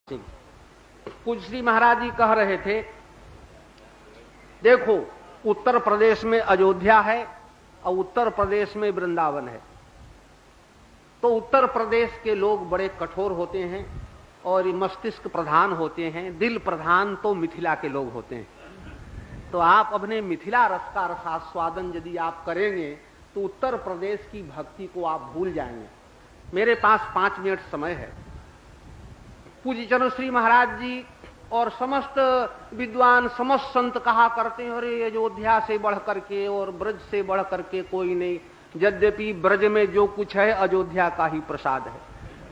कुछ श्री महाराज जी कह रहे थे, देखो उत्तर प्रदेश में अयोध्या है और उत्तर प्रदेश में वृंदावन है, तो उत्तर प्रदेश के लोग बड़े कठोर होते हैं और मस्तिष्क प्रधान होते हैं, दिल प्रधान तो मिथिला के लोग होते हैं। तो आप अपने मिथिला रस का रसास्वादन यदि आप करेंगे तो उत्तर प्रदेश की भक्ति को आप भूल जाएंगे। मेरे पास 5 मिनट समय है। पूज्य चरण श्री महाराज जी और समस्त विद्वान समस्त संत कहा करते हैं, अरे अयोध्या से बढ़ करके और ब्रज से बढ़ करके कोई नहीं, यद्यपि ब्रज में जो कुछ है अयोध्या का ही प्रसाद है।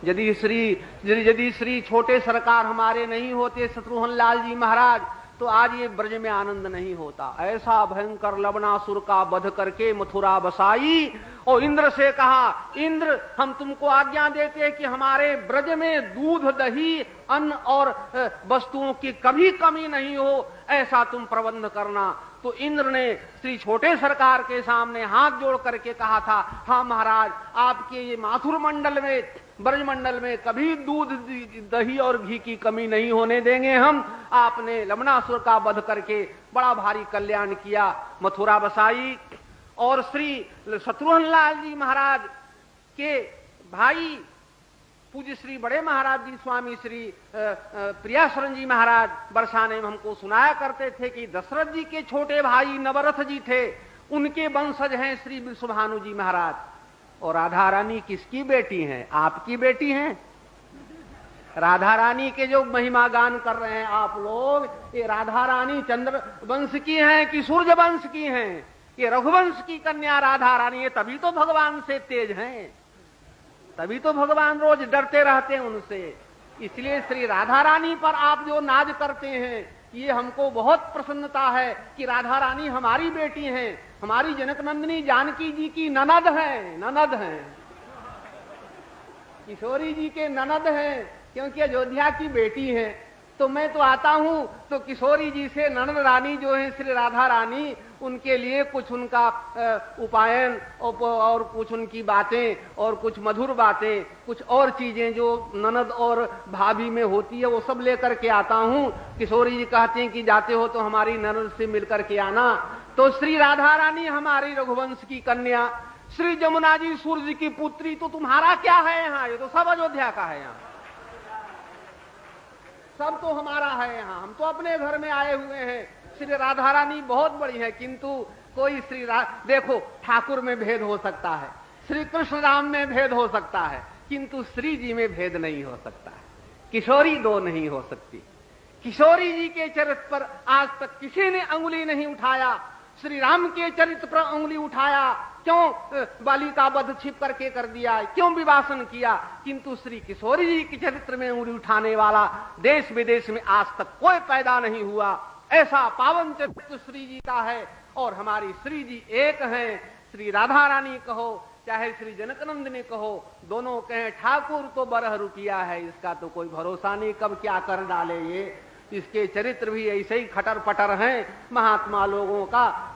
यदि श्री छोटे सरकार हमारे नहीं होते शत्रुघ्न लाल जी महाराज, तो आज ये ब्रज में आनंद नहीं होता। ऐसा भयंकर लवणासुर का वध करके मथुरा बसाई और इंद्र से कहा, इंद्र हम तुमको आज्ञा देते हैं कि हमारे ब्रज में दूध दही अन्न और वस्तुओं की कभी कमी नहीं हो, ऐसा तुम प्रबंध करना। तो इंद्र ने श्री छोटे सरकार के सामने हाथ जोड़ करके कहा था, हाँ महाराज, आपके ये माथुर मंडल में ब्रजमंडल में कभी दूध दही और घी की कमी नहीं होने देंगे हम। आपने लवणासुर का वध करके बड़ा भारी कल्याण किया, मथुरा बसाई। और श्री शत्रुघ्न लाल जी महाराज के भाई पूज्य श्री बड़े महाराज जी स्वामी श्री प्रियाशरण जी महाराज बरसाने में हमको सुनाया करते थे कि दशरथ जी के छोटे भाई नवरथ जी थे, उनके वंशज हैं श्री विश्वभानु जी महाराज। और राधा रानी किसकी बेटी हैं? आपकी बेटी हैं। राधा रानी के जो महिमा गान कर रहे हैं आप लोग, ये राधा रानी चंद्र वंश की हैं कि सूर्य वंश की हैं? ये रघुवंश की कन्या राधा रानी है, तभी तो भगवान से तेज हैं, तभी तो भगवान रोज डरते रहते हैं उनसे। इसलिए श्री राधा रानी पर आप जो नाज करते हैं, ये हमको बहुत प्रसन्नता है कि राधा रानी हमारी बेटी हैं, हमारी जनक नंदिनी जानकी जी की ननद हैं, ननद हैं, किशोरी जी के ननद हैं, क्योंकि अयोध्या की बेटी हैं। तो मैं तो आता हूं तो किशोरी जी से ननद रानी जो है श्री राधा रानी, उनके लिए कुछ उनका उपायन और कुछ उनकी बातें और कुछ मधुर बातें, कुछ और चीजें जो ननद और भाभी में होती है वो सब लेकर के आता हूं। किशोरी जी कहते हैं कि जाते हो तो हमारी ननद से मिलकर के आना। तो श्री राधा रानी हमारी रघुवंश की कन्या, श्री जमुना जी सूर्य की पुत्री, तो तुम्हारा क्या है यहाँ? ये तो सब अयोध्या का है, यहाँ सब तो हमारा है। यहाँ हम तो अपने घर में आए हुए हैं। श्री राधा रानी बहुत बड़ी है, किंतु कोई देखो ठाकुर में भेद हो सकता है, श्री कृष्ण राम में भेद हो सकता है, किंतु श्री जी में भेद नहीं हो सकता है। किशोरी दो नहीं हो सकती। किशोरी जी के चरित्र पर आज तक किसी ने अंगुली नहीं उठाया। श्री राम के चरित्र पर अंगुली उठाया, क्यों बाली का वध छिप करके कर दिया, क्यों विवासन किया, किंतु श्री किशोरी जी के चरित्र में अंगुली उठाने वाला देश विदेश में आज तक कोई पैदा नहीं हुआ। ऐसा पावन चरित्र श्री जी का है और हमारी श्री जी एक हैं। श्री राधा रानी कहो चाहे श्री जनकनंदिनी कहो, दोनों कहें ठाकुर तो 12 रुपया है, इसका तो कोई भरोसा नहीं कब क्या कर डाले ये। इसके चरित्र भी ऐसे ही खटर पटर हैं। महात्मा लोगों का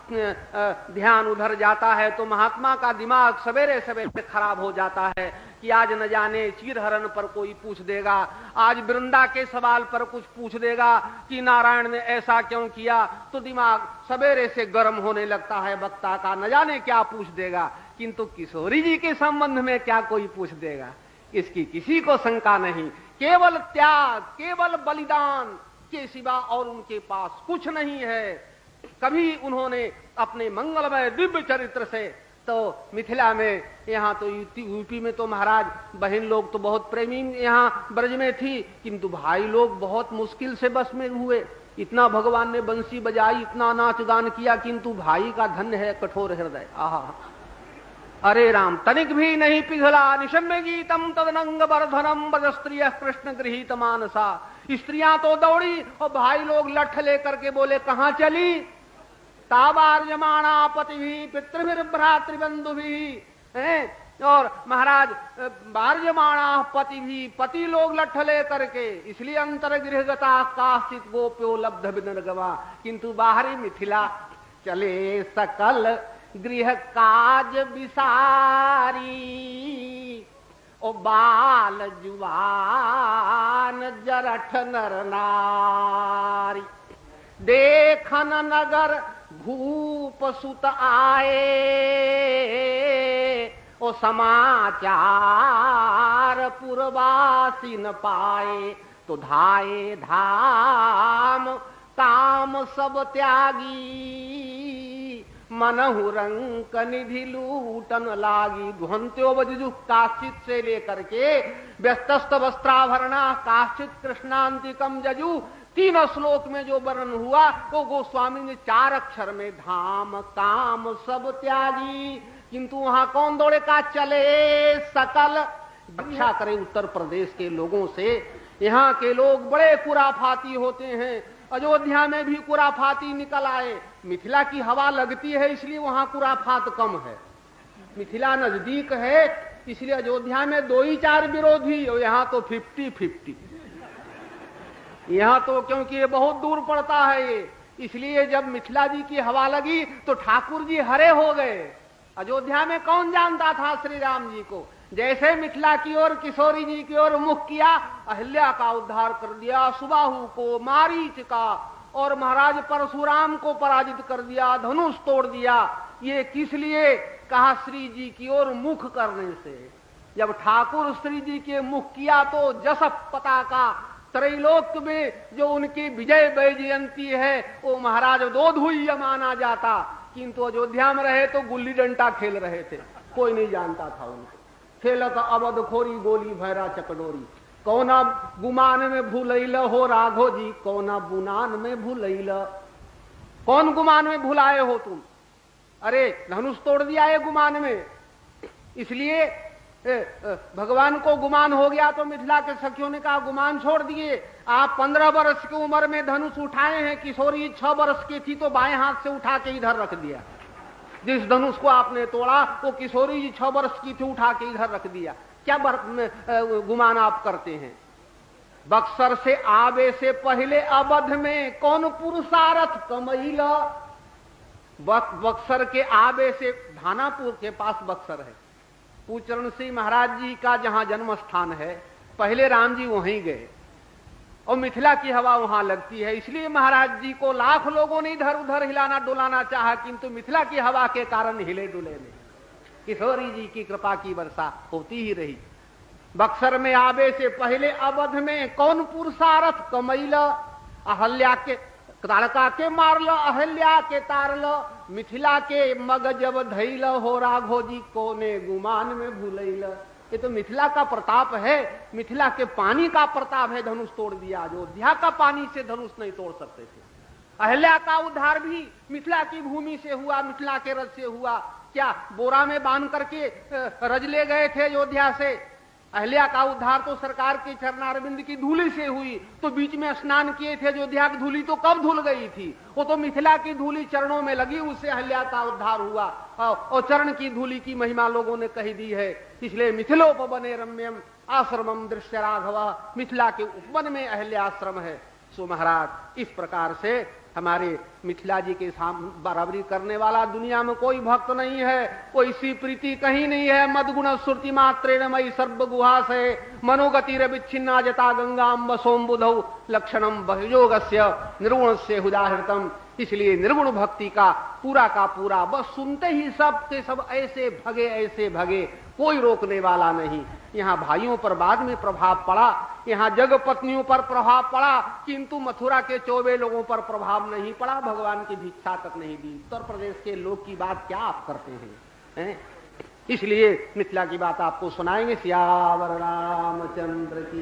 ध्यान उधर जाता है तो महात्मा का दिमाग सवेरे सवेरे खराब हो जाता है कि आज न जाने चीरहरण पर कोई पूछ देगा, आज वृंदा के सवाल पर कुछ पूछ देगा कि नारायण ने ऐसा क्यों किया, तो दिमाग सवेरे से गर्म होने लगता है वक्ता का, न जाने क्या पूछ देगा। किंतु किशोरी जी के संबंध में क्या कोई पूछ देगा, इसकी किसी को शंका नहीं। केवल त्याग, केवल बलिदान के सिवा और उनके पास कुछ नहीं है। कभी उन्होंने अपने मंगलमय दिव्य चरित्र से, तो मिथिला में, यहाँ तो यूपी में तो महाराज बहन लोग तो बहुत प्रेमी यहाँ ब्रज में थी, किंतु भाई लोग बहुत मुश्किल से बस में हुए। इतना भगवान ने बंसी बजाई, इतना नाच गान किया, किंतु भाई का धन्य है कठोर हृदय। आहा, अरे राम, तनिक भी नहीं पिघला निशम्य गीतम तदनंग वर्धनम ब्रज स्त्रिय कृष्ण गृहीत मानसा। स्त्रियां तो दौड़ी और भाई लोग लठ लेकर के बोले कहां चली? ताबार्यमाणा पति भी पितृभिर भ्रातृबंधु भी, और महाराज बार्यमाणा पति भी, पति लोग लठ ले करके, इसलिए अंतर गृहगता काश्चित गोप्यो लब्ध विनर्गवा। किंतु बाहरी मिथिला चले सकल गृह काज विसारी, ओ बाल जुबान जरठ नर नारी, देखन नगर भूप सुत आए, ओ समाचार पुरवासी न पाए, तो धाये धाम काम सब त्यागी, मनहु रंक निधि लूटन लागी। ध्वंत्यो बजु काश्चित से लेकर के व्यस्तस्त वस्त्राभरणा काश्चित कृष्णांतिकम जजू, 3 श्लोक में जो वर्णन हुआ वो गोस्वामी ने 4 अक्षर में धाम काम सब त्यागी। किंतु वहां कौन दौड़े का चले सकल। रक्षा करे उत्तर प्रदेश के लोगों से। यहाँ के लोग बड़े कुराफाती होते हैं। अयोध्या में भी कुराफाती निकल आए। मिथिला की हवा लगती है इसलिए वहां कुराफात कम है। मिथिला नजदीक है इसलिए अयोध्या में 2 ही 4 विरोधी, और यहाँ तो 50-50। यहाँ तो क्योंकि ये बहुत दूर पड़ता है ये, इसलिए जब मिथिला जी की हवा लगी तो ठाकुर जी हरे हो गए। अयोध्या में कौन जानता था श्री राम जी को। जैसे मिथिला की ओर किशोरी जी की ओर मुख किया, अहिल्या का उद्धार कर दिया, सुबाहु को, मारीच का, और महाराज परशुराम को पराजित कर दिया, धनुष तोड़ दिया। ये किस लिए कहा? श्री जी की ओर मुख करने से। जब ठाकुर श्री जी के मुख किया तो जसप पताका त्रैलोक में जो उनकी विजय वैजयंती है वो महाराज दोधुई माना जाता। किंतु अयोध्या में रहे तो गुल्ली डंडा खेल रहे थे, कोई नहीं जानता था उनको। खेलत अवध खोरी गोली भैरा चकडोरी, कौना गुमान में भूलैल हो राघो जी, कौना बुनान में भूलैल। कौन गुमान में भुलाए हो तुम? अरे धनुष तोड़ दिया है गुमान में, इसलिए भगवान को गुमान हो गया। तो मिथिला के सखियों ने कहा गुमान छोड़ दिए, आप 15 वर्ष की उम्र में धनुष उठाए हैं। किशोरी 6 वर्ष की थी तो बाएं हाथ से उठा के इधर रख दिया। जिस धनुष को आपने तोड़ा वो किशोरी जी 6 वर्ष की थी, उठा के इधर रख दिया। क्या गुमान आप करते हैं? बक्सर से आवे से पहले अवध में कौन पुरुषारथ कमैला। बक्सर के आवे से, धानापुर के पास बक्सर है, पूचरण सिंह महाराज जी का जहां जन्म स्थान है, पहले राम जी वहीं गए और मिथिला की हवा वहां लगती है। इसलिए महाराज जी को लाख लोगों ने इधर उधर हिलाना डुलाना चाहा, किंतु मिथिला की हवा के कारण हिले डुले नहीं। किशोरी जी की कृपा की वर्षा होती ही रही। बक्सर में आवे से पहले अवध में कौन पुरुषारथ कमैला। अहल्या के ताड़का के मारल, अहल्या के तारल, मिथिला के मग जब धैल हो राघो जी, कोने गुमान में भूलैल। ये तो मिथिला का प्रताप है, मिथिला के पानी का प्रताप है। धनुष तोड़ दिया। अयोध्या का पानी से धनुष नहीं तोड़ सकते थे। अहल्या का उद्धार भी मिथिला की भूमि से हुआ, मिथिला के रज से हुआ। क्या बोरा में बांध करके रज ले गए थे अयोध्या से? अहल्या का उद्धार तो सरकार के चरणारविंद की धूली से हुई। तो बीच में स्नान किए थे, अयोध्या की धूली तो कब धुल गई थी? वो तो मिथिला की धूली चरणों में लगी, उससे अहल्या का उद्धार हुआ। और चरण की धूली की महिमा लोगों ने कही दी है। इसलिए मिथिलोपवने रम्यम आश्रमम दृश्य राघव, मिथिला के उपवन में अहल्या आश्रम है। सो महाराज इस प्रकार से हमारे मिथिला जी के बराबरी करने वाला दुनिया में कोई भक्त नहीं है, कोई सी प्रीति कहीं नहीं है। मदगुण श्रुति मात्रेण मई सर्व गुहा से मनोगति विच्छिन्ना जता गंगाम सोमबुधौ लक्षणम बहयोगस्य निर्गुणस्य उदाहृतम। इसलिए निर्गुण भक्ति का पूरा बस सुनते ही सब के सब ऐसे भगे, कोई रोकने वाला नहीं। यहाँ भाइयों पर बाद में प्रभाव पड़ा, यहाँ जग पत्नियों पर प्रभाव पड़ा, किंतु मथुरा के 24 लोगों पर प्रभाव नहीं पड़ा। भगवान की भिक्षा तक नहीं दी। उत्तर प्रदेश के लोग की बात क्या आप करते हैं? इसलिए मिथिला की बात आपको सुनाएंगे। सियावर रामचंद्र की।